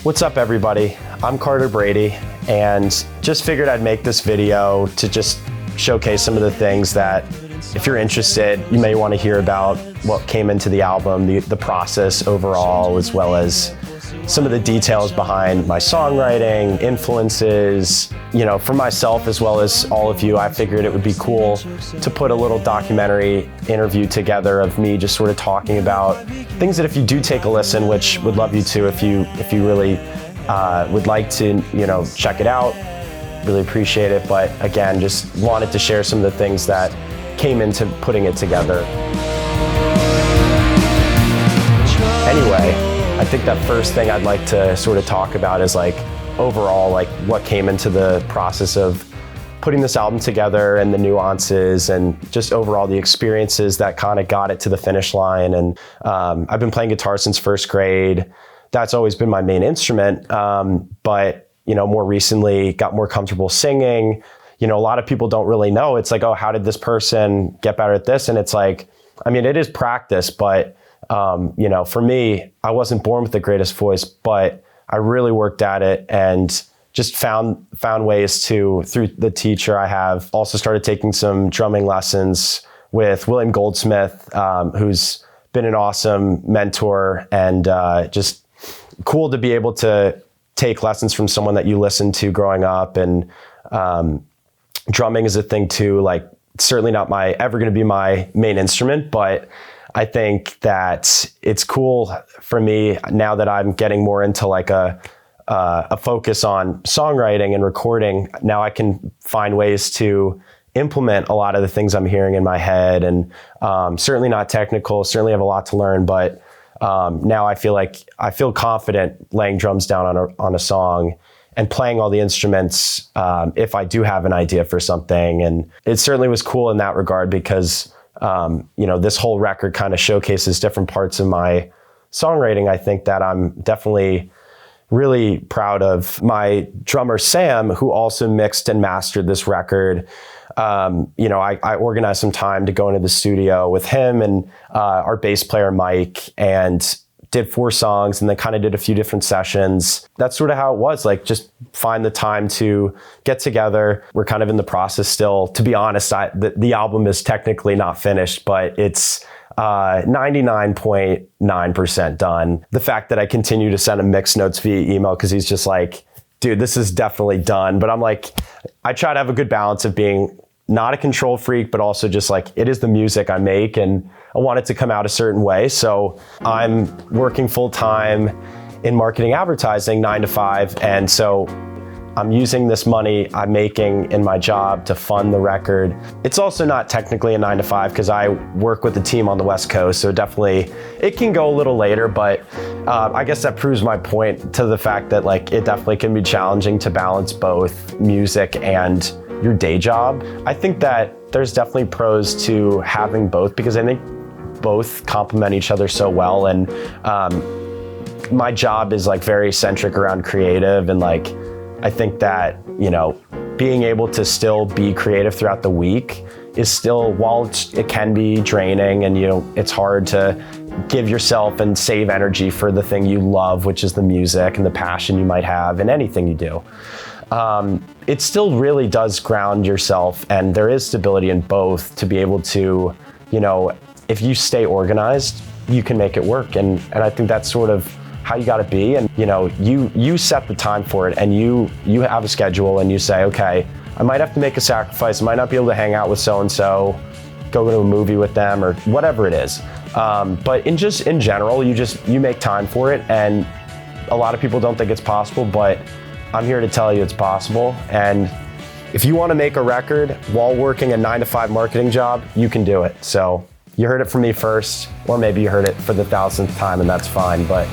What's up, everybody? I'm Carter Brady, and just figured I'd make this video to just showcase some of the things that, if you're interested, you may want to hear about what came into the album, the process overall, as well as some of the details behind my songwriting, influences. You know, for myself as well as all of you, I figured it would be cool to put a little documentary interview together of me just sort of talking about things that if you do take a listen, which would love you to if you really would like to, you know, check it out, really appreciate it. But again, just wanted to share some of the things that came into putting it together. Anyway, I think that first thing I'd like to sort of talk about is like overall, like what came into the process of putting this album together and the nuances and just overall the experiences that kind of got it to the finish line. And I've been playing guitar since first grade. That's always been my main instrument. But, you know, more recently got more comfortable singing. You know, a lot of people don't really know. It's like, oh, how did this person get better at this? And it's like, I mean, it is practice, but you know, for me, I wasn't born with the greatest voice, but I really worked at it and just found ways to, through the teacher I have, also started taking some drumming lessons with Goldsmith, who's been an awesome mentor, and just cool to be able to take lessons from someone that you listened to growing up. And drumming is a thing too, like certainly not ever going to be my main instrument, but I think that it's cool for me now that I'm getting more into like a focus on songwriting and recording. Now I can find ways to implement a lot of the things I'm hearing in my head, and certainly not technical, certainly have a lot to learn, but now I feel confident laying drums down on a song and playing all the instruments if I do have an idea for something. And it certainly was cool in that regard because you know, this whole record kind of showcases different parts of my songwriting. I think that I'm definitely really proud of my drummer, Sam, who also mixed and mastered this record. You know, I organized some time to go into the studio with him and our bass player, Mike, and did 4 songs and then kind of did a few different sessions. That's sort of how it was, like just find the time to get together. We're kind of in the process still. To be honest, the album is technically not finished, but it's 99.9% done. The fact that I continue to send him mix notes via email because he's just like, dude, this is definitely done. But I'm like, I try to have a good balance of being not a control freak, but also just like, it is the music I make and I want it to come out a certain way. So I'm working full time in marketing advertising 9 to 5. And so I'm using this money I'm making in my job to fund the record. It's also not technically a 9 to 5 because I work with the team on the West Coast. So definitely it can go a little later, but I guess that proves my point to the fact that like, it definitely can be challenging to balance both music and your day job. I think that there's definitely pros to having both because I think both complement each other so well. And my job is like very centric around creative, and like I think that, you know, being able to still be creative throughout the week is still, while it can be draining and, you know, it's hard to give yourself and save energy for the thing you love, which is the music and the passion you might have in anything you do. It still really does ground yourself, and there is stability in both to be able to, you know, if you stay organized, you can make it work. And I think that's sort of how you got to be. And, you know, you set the time for it, and you have a schedule, and you say, okay, I might have to make a sacrifice. I might not be able to hang out with so-and-so, go to a movie with them or whatever it is. But in general, you make time for it. And a lot of people don't think it's possible, but I'm here to tell you it's possible. And if you want to make a record while working a 9 to 5 marketing job, you can do it. So you heard it from me first, or maybe you heard it for the 1000th time, and that's fine. But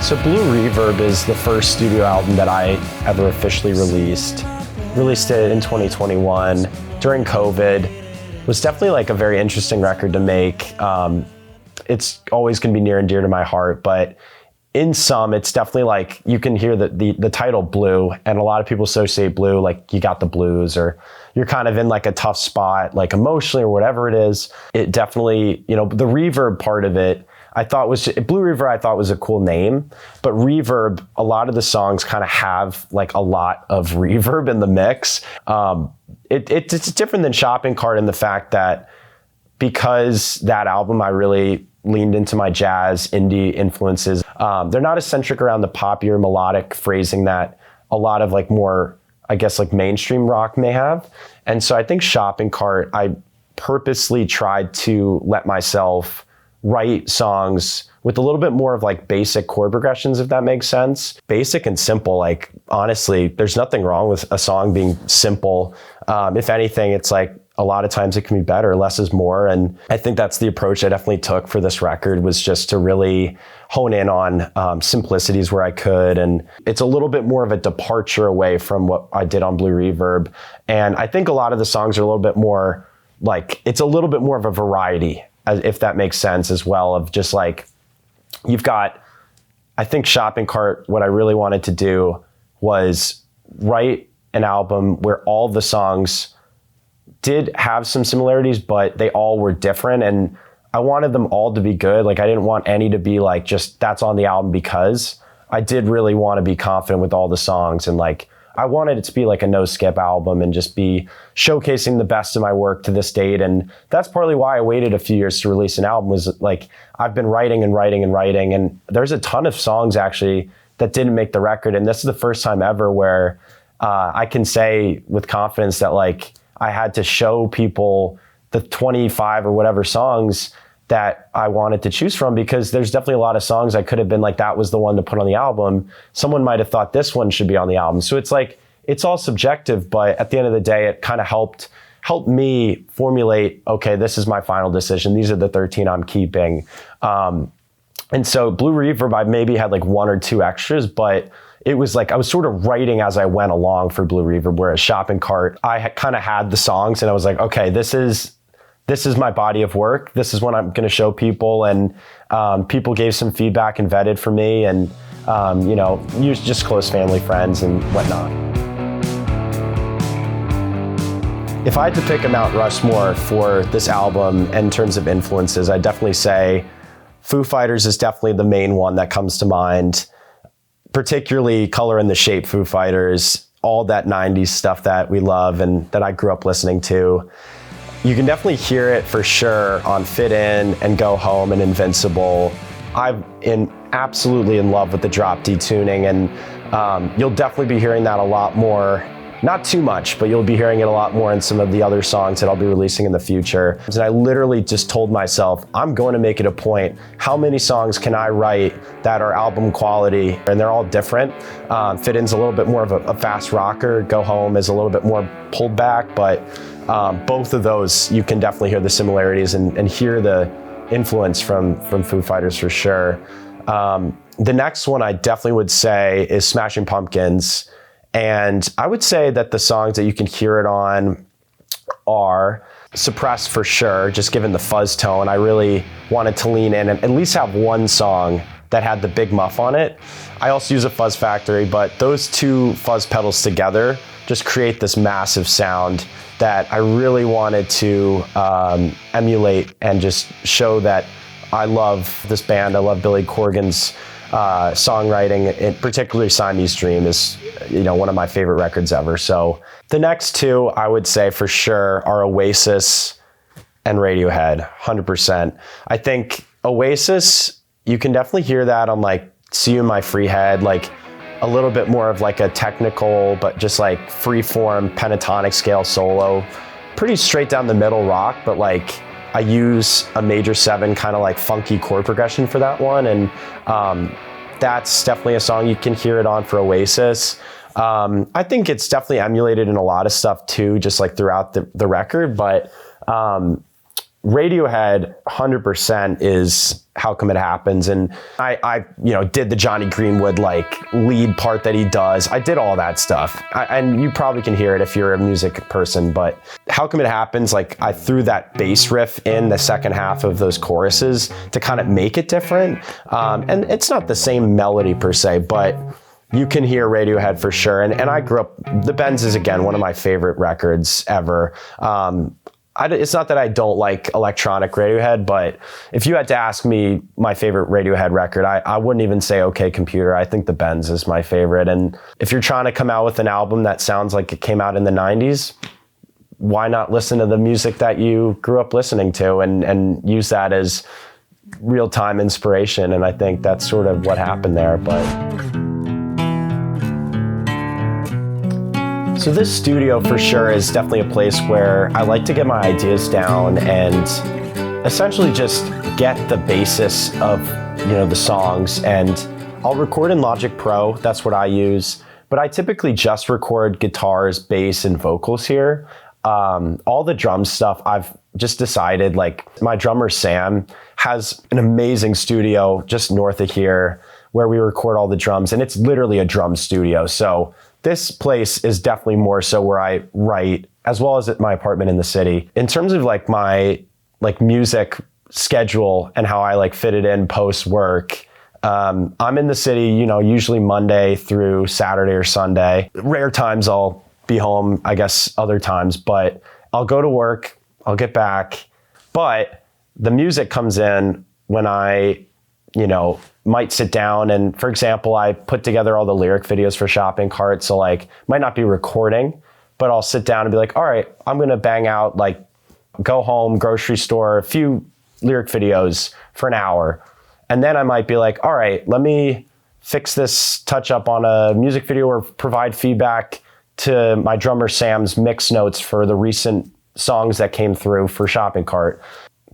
so Blue Reverb is the first studio album that I ever officially released. Released it in 2021 during COVID. It was definitely like a very interesting record to make. It's always going to be near and dear to my heart, but in some, it's definitely like, you can hear the title Blue, and a lot of people associate Blue like you got the blues, or you're kind of in like a tough spot, like emotionally or whatever it is. It definitely, you know, the reverb part of it, I thought was Blue Reverb. I thought was a cool name, but Reverb. A lot of the songs kind of have like a lot of reverb in the mix. It's different than Shopping Cart in the fact that because that album, I really leaned into my jazz indie influences. They're not as centric around the popular melodic phrasing that a lot of like more, I guess, like mainstream rock may have. And so I think Shopping Cart, I purposely tried to let myself write songs with a little bit more of like basic chord progressions, if that makes sense. Basic and simple, like honestly, there's nothing wrong with a song being simple. If anything, it's like a lot of times it can be better, less is more. And I think that's the approach I definitely took for this record, was just to really hone in on simplicities where I could. And it's a little bit more of a departure away from what I did on Blue Reverb. And I think a lot of the songs are a little bit more like, it's a little bit more of a variety, if that makes sense as well, of just like, you've got, I think Shopping Cart, what I really wanted to do was write an album where all the songs did have some similarities, but they all were different. And I wanted them all to be good. Like, I didn't want any to be like, just that's on the album, because I did really want to be confident with all the songs. And like, I wanted it to be like a no skip album and just be showcasing the best of my work to this date. And that's partly why I waited a few years to release an album, was like, I've been writing and writing and writing. And there's a ton of songs actually that didn't make the record. And this is the first time ever where I can say with confidence that like, I had to show people the 25 or whatever songs that I wanted to choose from, because there's definitely a lot of songs I could have been like, that was the one to put on the album. Someone might have thought this one should be on the album. So it's like, it's all subjective, but at the end of the day, it kind of helped me formulate, okay, this is my final decision. These are the 13 I'm keeping. And so Blue Reverb, I maybe had like one or two extras, but it was like, I was sort of writing as I went along for Blue Reverb, whereas Shopping Cart, I kind of had the songs and I was like, okay, this is my body of work. This is what I'm going to show people. And people gave some feedback and vetted for me, and used just close family, friends and whatnot. If I had to pick a Mount Rushmore for this album in terms of influences, I'd definitely say Foo Fighters is definitely the main one that comes to mind, particularly Color and the Shape Foo Fighters, all that 90s stuff that we love and that I grew up listening to. You can definitely hear it for sure on Fit In and Go Home and Invincible. I'm absolutely in love with the drop D tuning, and you'll definitely be hearing that a lot more. Not too much, but you'll be hearing it a lot more in some of the other songs that I'll be releasing in the future. And I literally just told myself, I'm going to make it a point. How many songs can I write that are album quality? And they're all different. Fit In's a little bit more of a fast rocker. Go Home is a little bit more pulled back, but both of those, you can definitely hear the similarities and hear the influence from Foo Fighters for sure. The next one I definitely would say is Smashing Pumpkins. And I would say that the songs that you can hear it on are Suppressed for sure, just given the fuzz tone. I really wanted to lean in and at least have one song that had the big muff on it. I also use a fuzz factory, but those two fuzz pedals together just create this massive sound that I really wanted to emulate and just show that I love this band. I love Billy Corgan's songwriting, and particularly Siamese Dream is one of my favorite records ever. So the next two I would say for sure are Oasis and Radiohead, 100%. I think Oasis, you can definitely hear that on like See You in My Free Head, like a little bit more of like a technical but just like free form pentatonic scale solo, pretty straight down the middle rock, but like I use a major 7 kind of like funky chord progression for that one. And that's definitely a song you can hear it on for Oasis. I think it's definitely emulated in a lot of stuff too, just like throughout the record. But Radiohead 100% is How Come It Happens. And I did the Johnny Greenwood like lead part that he does. I did all that stuff. And you probably can hear it if you're a music person, but How Come It Happens, like I threw that bass riff in the second half of those choruses to kind of make it different. And it's not the same melody per se, but you can hear Radiohead for sure. And I grew up, The Bends is again one of my favorite records ever. it's not that I don't like electronic Radiohead, but if you had to ask me my favorite Radiohead record, I wouldn't even say OK Computer. I think The Bends is my favorite. And if you're trying to come out with an album that sounds like it came out in the 90s, why not listen to the music that you grew up listening to and use that as real-time inspiration? And I think that's sort of what happened there. But so this studio for sure is definitely a place where I like to get my ideas down and essentially just get the basis of, the songs. And I'll record in Logic Pro. That's what I use. But I typically just record guitars, bass, and vocals here. All the drum stuff, I've just decided, like, my drummer Sam has an amazing studio just north of here where we record all the drums, and it's literally a drum studio. So this place is definitely more so where I write, as well as at my apartment in the city. In terms of like my music schedule and how I fit it in post work, I'm in the city, usually Monday through Saturday or Sunday. Rare times I'll be home, I guess other times, but I'll go to work, I'll get back. But the music comes in when I, might sit down and, for example, I put together all the lyric videos for Shopping Cart. So might not be recording, but I'll sit down and be like, all right, I'm going to bang out, go home, grocery store, a few lyric videos for an hour. And then I might be like, all right, let me fix this touch up on a music video or provide feedback to my drummer Sam's mix notes for the recent songs that came through for Shopping Cart.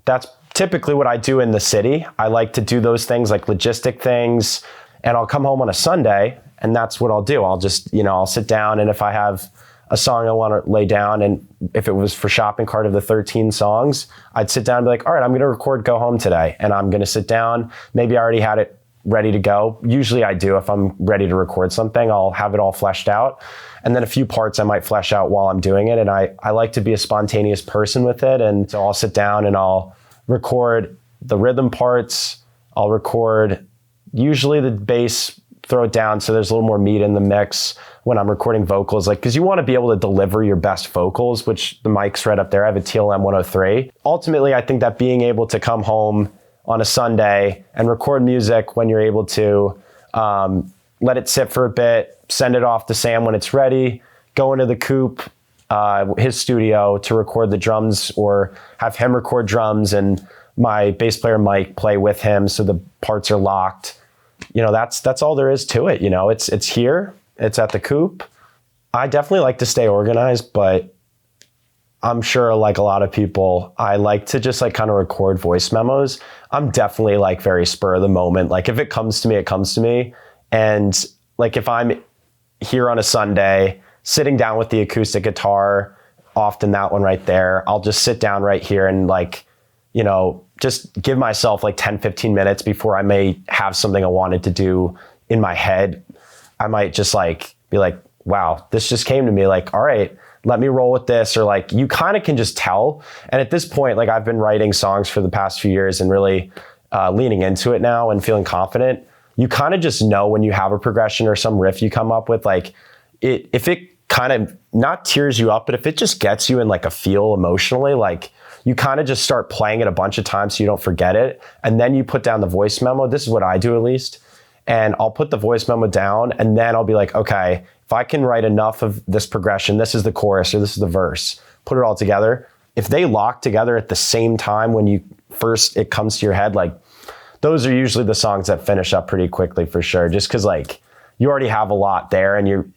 That's typically what I do in the city. I like to do those things, like logistic things, and I'll come home on a Sunday and that's what I'll do. I'll just, I'll sit down, and if I have a song I want to lay down, and if it was for Shopping Cart of the 13 songs, I'd sit down and be like, all right, I'm going to record Go Home today. And I'm going to sit down. Maybe I already had it ready to go. Usually I do. If I'm ready to record something, I'll have it all fleshed out. And then a few parts I might flesh out while I'm doing it. And I like to be a spontaneous person with it. And so I'll sit down and I'll record the rhythm parts. I'll record usually the bass, throw it down so there's a little more meat in the mix when I'm recording vocals, because you want to be able to deliver your best vocals, which the mic's right up there. I have a TLM 103. Ultimately, I think that being able to come home on a Sunday and record music when you're able to, let it sit for a bit, send it off to Sam when it's ready, go into the Koop, his studio, to record the drums, or have him record drums and my bass player Mike play with him so the parts are locked. That's all there is to it. It's here, it's at the Koop. I definitely like to stay organized, but I'm sure, like a lot of people, I like to just kind of record voice memos. I'm definitely very spur of the moment. If it comes to me, it comes to me. And if I'm here on a Sunday, sitting down with the acoustic guitar, often that one right there, I'll just sit down right here and just give myself 10, 15 minutes before I may have something I wanted to do in my head. I might just be like, wow, this just came to me, all right, let me roll with this. Or you kind of can just tell. And at this point, I've been writing songs for the past few years and really leaning into it now and feeling confident. You kind of just know when you have a progression or some riff you come up with, if it kind of not tears you up, but if it just gets you in a feel emotionally, you kind of just start playing it a bunch of times so you don't forget it. And then you put down the voice memo. This is what I do, at least. And I'll put the voice memo down, and then I'll be like, okay, if I can write enough of this progression, this is the chorus or this is the verse, put it all together. If they lock together at the same time when it comes to your head, those are usually the songs that finish up pretty quickly, for sure. Just because you already have a lot there, and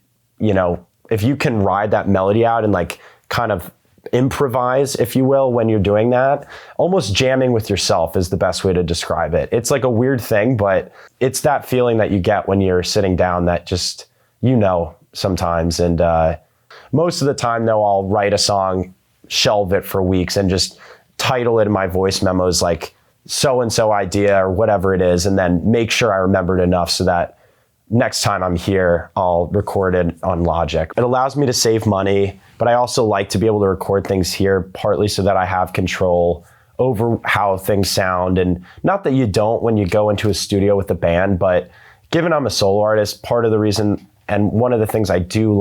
if you can ride that melody out and kind of improvise, if you will, when you're doing that, almost jamming with yourself is the best way to describe it. It's a weird thing, but it's that feeling that you get when you're sitting down that just, sometimes. And most of the time though, I'll write a song, shelve it for weeks, and just title it in my voice memos so-and-so idea or whatever it is, and then make sure I remembered enough so that next time I'm here, I'll record it on Logic. It allows me to save money, but I also like to be able to record things here, partly so that I have control over how things sound. And not that you don't when you go into a studio with a band, but given I'm a solo artist, part of the reason, and one of the things I do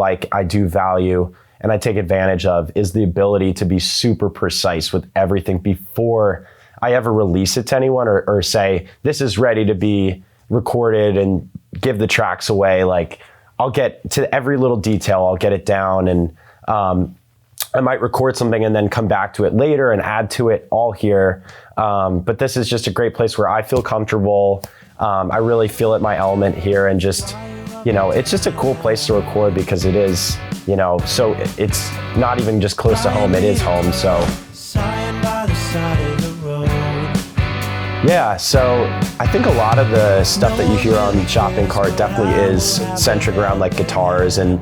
value, and I take advantage of is the ability to be super precise with everything before I ever release it to anyone or say, this is ready to be recorded and give the tracks away. Like, I'll get to every little detail, I'll get it down, and I might record something and then come back to it later and add to it all here. But this is just a great place where I feel comfortable. I really feel at my element here, and just, you know, it's just a cool place to record because it is, you know, so it's not even just close to home, it is home, so. Yeah, so I think a lot of the stuff that you hear on Shopping Cart definitely is centric around like guitars, and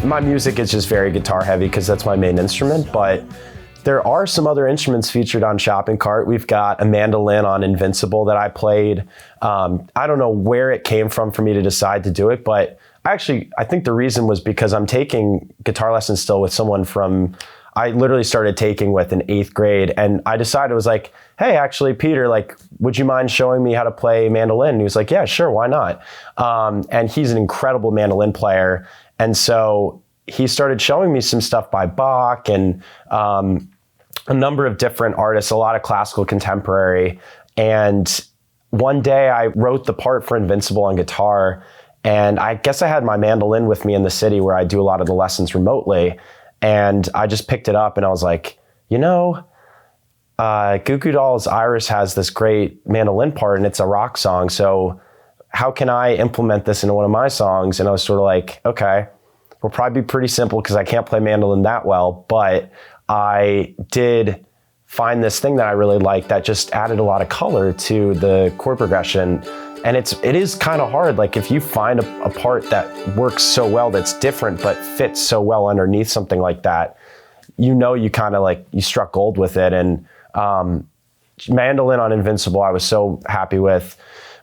my music is just very guitar heavy because that's my main instrument, but there are some other instruments featured on Shopping Cart. We've got a mandolin on Invincible that I played. I don't know where it came from for me to decide to do it, but I think the reason was because I'm taking guitar lessons still with someone I literally started taking with in 8th grade, and I decided, I was like, hey, actually, Peter, like, would you mind showing me how to play mandolin? And he was like, yeah, sure, why not? And he's an incredible mandolin player. And so he started showing me some stuff by Bach and a number of different artists, a lot of classical contemporary. And one day I wrote the part for Invincible on guitar, and I guess I had my mandolin with me in the city where I do a lot of the lessons remotely. And I just picked it up and I was like, you know, Goo Goo Dolls' Iris has this great mandolin part and it's a rock song. So how can I implement this into one of my songs? And I was sort of like, okay, will probably be pretty simple because I can't play mandolin that well. But I did find this thing that I really liked that just added a lot of color to the chord progression. And it is kind of hard. Like, if you find a part that works so well, that's different, but fits so well underneath something like that, you know, you kind of like, you struck gold with it. And mandolin on Invincible, I was so happy with.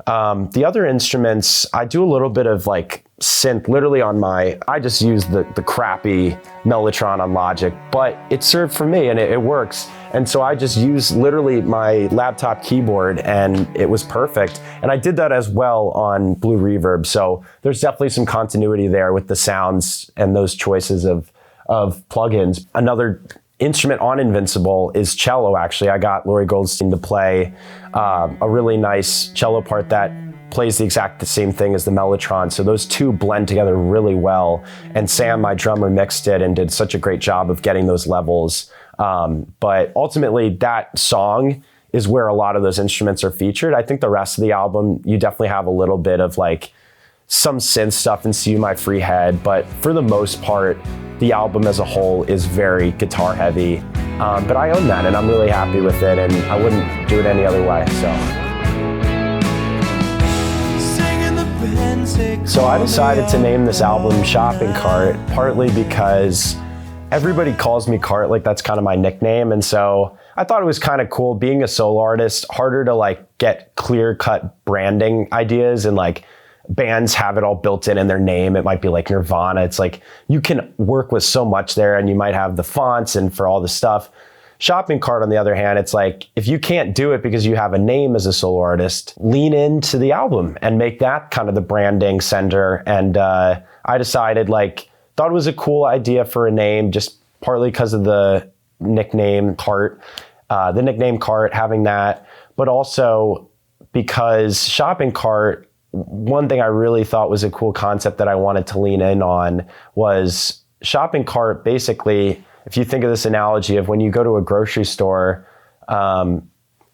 The other instruments, I do a little bit of like synth, literally I just use the crappy Mellotron on Logic, but it served for me and it works. And so I just use literally my laptop keyboard and it was perfect. And I did that as well on Blue Reverb. So there's definitely some continuity there with the sounds and those choices of plugins. Another instrument on Invincible is cello, actually. I got Lori Goldston to play a really nice cello part that plays the same thing as the Mellotron. So those two blend together really well. And Sam, my drummer, mixed it and did such a great job of getting those levels. But ultimately, that song is where a lot of those instruments are featured. I think the rest of the album, you definitely have a little bit of like some synth stuff and See You My Free Head, but for the most part, the album as a whole is very guitar heavy. But I own that and I'm really happy with it, and I wouldn't do it any other way, So I decided to name this album Shopping Cart, partly because everybody calls me Cart, like that's kind of my nickname. And so I thought it was kind of cool being a solo artist, harder to like get clear-cut branding ideas, and like bands have it all built in their name. It might be like Nirvana. It's like you can work with so much there, and you might have the fonts and for all the stuff. Shopping Cart, on the other hand, it's like, if you can't do it because you have a name as a solo artist, lean into the album and make that kind of the branding center. And I decided, like, thought it was a cool idea for a name, just partly because of the nickname Cart, having that, but also because Shopping Cart, one thing I really thought was a cool concept that I wanted to lean in on was Shopping Cart. Basically, if you think of this analogy of when you go to a grocery store,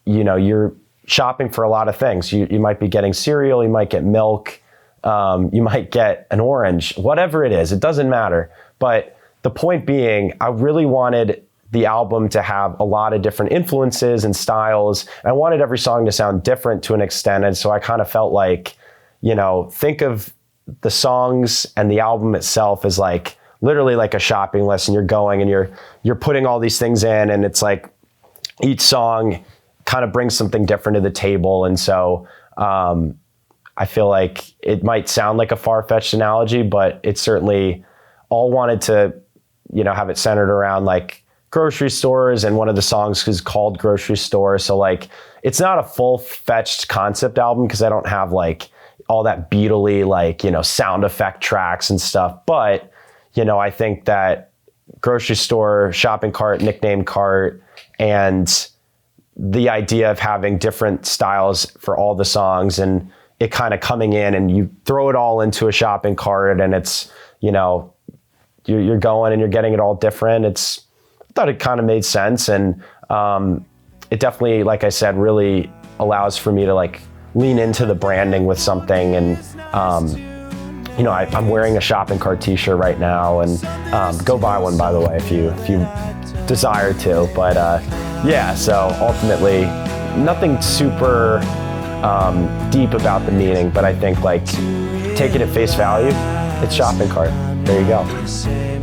you're shopping for a lot of things. You might be getting cereal, you might get milk, you might get an orange, whatever it is, it doesn't matter. But the point being, I really wanted the album to have a lot of different influences and styles. I wanted every song to sound different to an extent. And so I kind of felt like, think of the songs and the album itself as like literally like a shopping list, and you're going and you're putting all these things in, and it's like each song kind of brings something different to the table. And so I feel like it might sound like a far-fetched analogy, but it certainly all wanted to, have it centered around like grocery stores, and one of the songs is called Grocery Store. So like, it's not a full-fetched concept album because I don't have like all that Beatle-y, like, sound effect tracks and stuff. But, I think that grocery store shopping cart, nickname cart, and the idea of having different styles for all the songs, and it kind of coming in and you throw it all into a shopping cart, and it's, you know, you're going and you're getting it all different. I thought it kind of made sense, and it definitely, like I said, really allows for me to like lean into the branding with something. And you know, I'm wearing a shopping cart t-shirt right now, and go buy one, by the way, if you desire to. But yeah, so ultimately nothing super deep about the meaning, but I think like take it at face value, it's shopping cart. There you go.